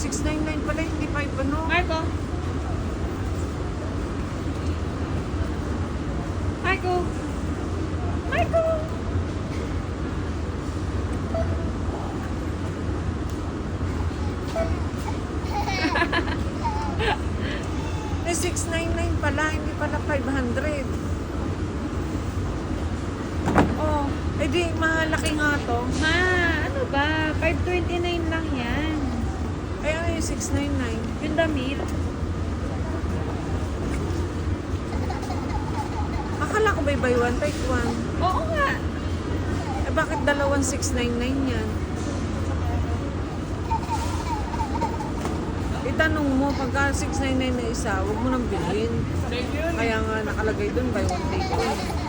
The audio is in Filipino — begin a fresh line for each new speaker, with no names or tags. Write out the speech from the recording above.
699 pala, hindi 5 ano.
Marco? Marco? Marco?
Eh, 699 pala, hindi pala 500. Oh, edi mahalaki nga to.
Ma, ano ba? 529 lang yan.
Ay, ano yung 699?
Yung damit.
Akala ko ba buy one, take one?
Oo nga.
Eh, bakit dalawang 699 yan? Itanong mo, pagka 699 na isa, huwag mo nang bilhin. Kaya nga nakalagay dun, buy one, take one.